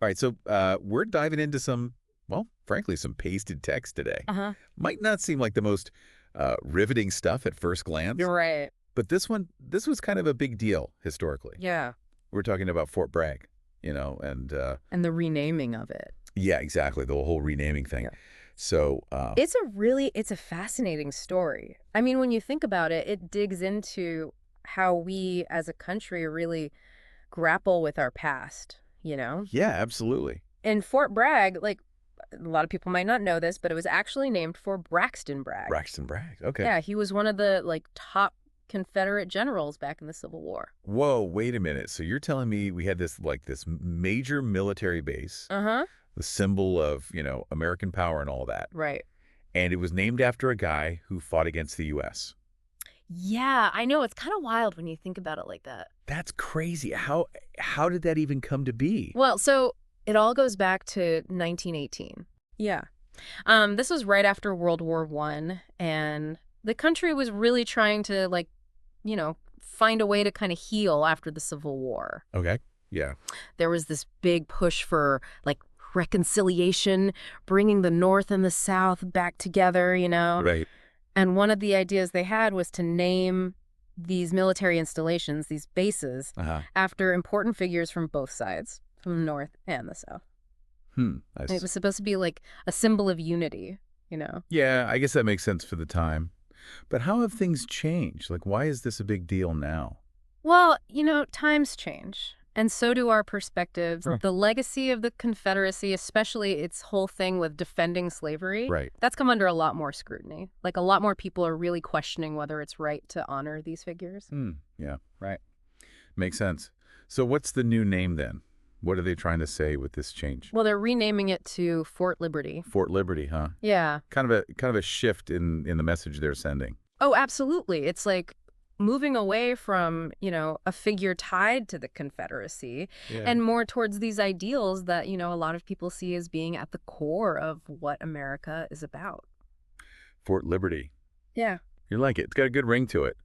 All right, so we're diving into some, well, frankly, some pasted text today. Uh-huh. Might not seem like the most riveting stuff at first glance, You're right. but this was kind of a big deal historically. Yeah. We're talking about Fort Bragg, and And the renaming of it. yeah, exactly, the whole renaming thing. Yeah. So, It's a fascinating story. I mean, when you think about it, it digs into how we as a country really grapple with our past, you know? yeah, absolutely. And Fort Bragg, like a lot of people might not know this, but it was actually named for Braxton Bragg. Braxton Bragg. Okay. Yeah, he was one of the top Confederate generals back in the Civil War. Whoa, wait a minute. So you're telling me we had this major military base, Uh-huh. the symbol of, American power and all that. Right. And it was named after a guy who fought against the U.S. Yeah, I know. It's kind of wild when you think about it like that. That's crazy. How did that even come to be? Well, so it all goes back to 1918. Yeah. This was right after World War I, and the country was really trying to, find a way to kind of heal after the Civil War. Okay. Yeah. There was this big push for, reconciliation, bringing the North and the South back together, Right. And one of the ideas they had was to name these military installations, these bases, Uh-huh. after important figures from both sides, from the North and the South. I And see. it was supposed to be like a symbol of unity. Yeah, I guess that makes sense for the time. But how have things changed? Like, why is this a big deal now? Well, times change. And so do our perspectives. Huh. The legacy of the Confederacy, especially its whole thing with defending slavery, Right. that's come under a lot more scrutiny. Like, a lot more people are really questioning whether it's right to honor these figures. Yeah, right. Makes sense. So what's the new name then? What are they trying to say with this change? Well, they're renaming it to Fort Liberty. Fort Liberty, huh? Yeah. Kind of a shift in the message they're sending. Oh, absolutely. It's like moving away from, a figure tied to the Confederacy Yeah. and more towards these ideals that, a lot of people see as being at the core of what America is about. Fort Liberty. Yeah. You like it. It's got a good ring to it.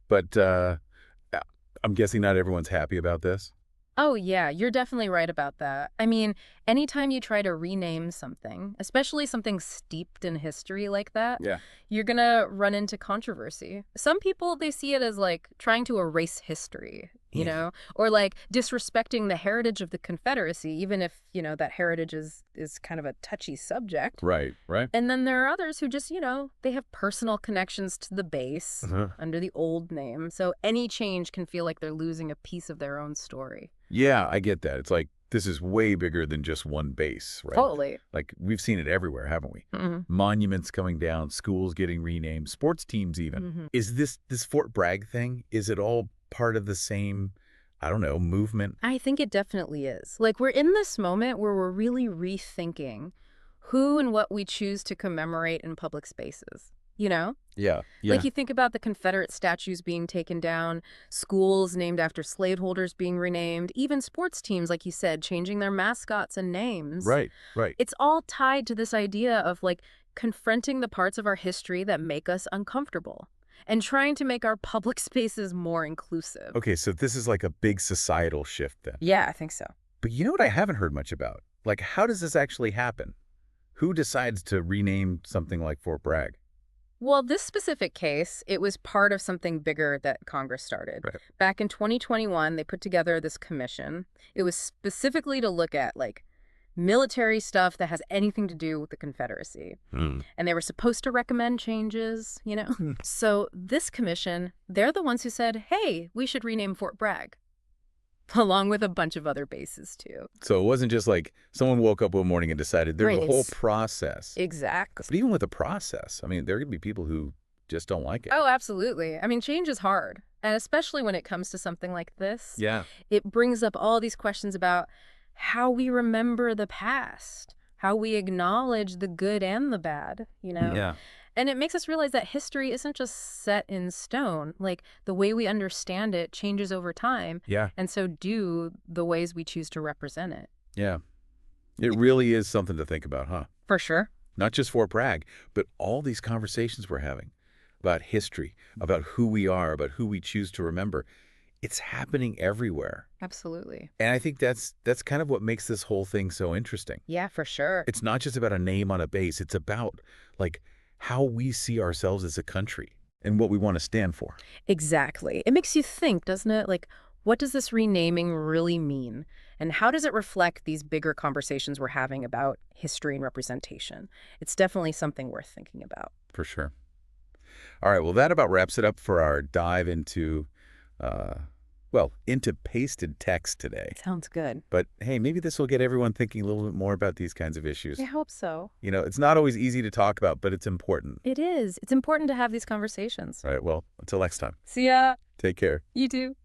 But I'm guessing not everyone's happy about this. Oh, yeah, you're definitely right about that. I mean, anytime you try to rename something, especially something steeped in history like that, Yeah. you're gonna run into controversy. Some people, they see it as trying to erase history, Yeah. or disrespecting the heritage of the Confederacy, even if, that heritage is kind of a touchy subject. Right, right. And then there are others who just, they have personal connections to the base Uh-huh. under the old name. So any change can feel like they're losing a piece of their own story. Yeah, I get that. It's like this is way bigger than just one base, right? Totally. Like we've seen it everywhere, haven't we? Mhm. Monuments coming down, schools getting renamed, sports teams even. Mhm. Is this Fort Bragg thing, is it all part of the same, I don't know, movement? I think it definitely is. We're in this moment where we're really rethinking who and what we choose to commemorate in public spaces, Yeah. Yeah. You think about the Confederate statues being taken down, schools named after slaveholders being renamed, even sports teams, like you said, changing their mascots and names. Right, right. It's all tied to this idea of, confronting the parts of our history that make us uncomfortable and trying to make our public spaces more inclusive. Okay, so this is like a big societal shift then. Yeah, I think so. But you know what I haven't heard much about? Like, how does this actually happen? Who decides to rename something like Fort Bragg? Well, this specific case, it was part of something bigger that Congress started. Right. Back in 2021, they put together this commission. It was specifically to look at, military stuff that has anything to do with the Confederacy. And they were supposed to recommend changes. So this commission, they're the ones who said, hey, we should rename Fort Bragg, along with a bunch of other bases, too. So it wasn't just like someone woke up one morning and decided. There's Right, a whole it's- process. Exactly. But even with the process, I mean, there are going to be people who just don't like it. Oh, absolutely. I mean, change is hard. And especially when it comes to something like this. Yeah. It brings up all these questions about how we remember the past, how we acknowledge the good and the bad. Yeah. And it makes us realize that history isn't just set in stone. The way we understand it changes over time, Yeah. and so do the ways we choose to represent it. Yeah. It really is something to think about, huh? For sure. Not just Fort Bragg, but all these conversations we're having about history, about who we are, about who we choose to remember. It's happening everywhere. Absolutely. And I think that's kind of what makes this whole thing so interesting. Yeah, for sure. It's not just about a name on a base. It's about, like, how we see ourselves as a country and what we want to stand for. Exactly. It makes you think, doesn't it? Like, what does this renaming really mean? And how does it reflect these bigger conversations we're having about history and representation? It's definitely something worth thinking about. For sure. All right, well, that about wraps it up for our dive into, uh, into pasted text today. Sounds good. But hey, maybe this will get everyone thinking a little bit more about these kinds of issues. I hope so. You know, it's not always easy to talk about, but it's important. It is. It's important to have these conversations. All right, well, until next time, See ya. take care. You too.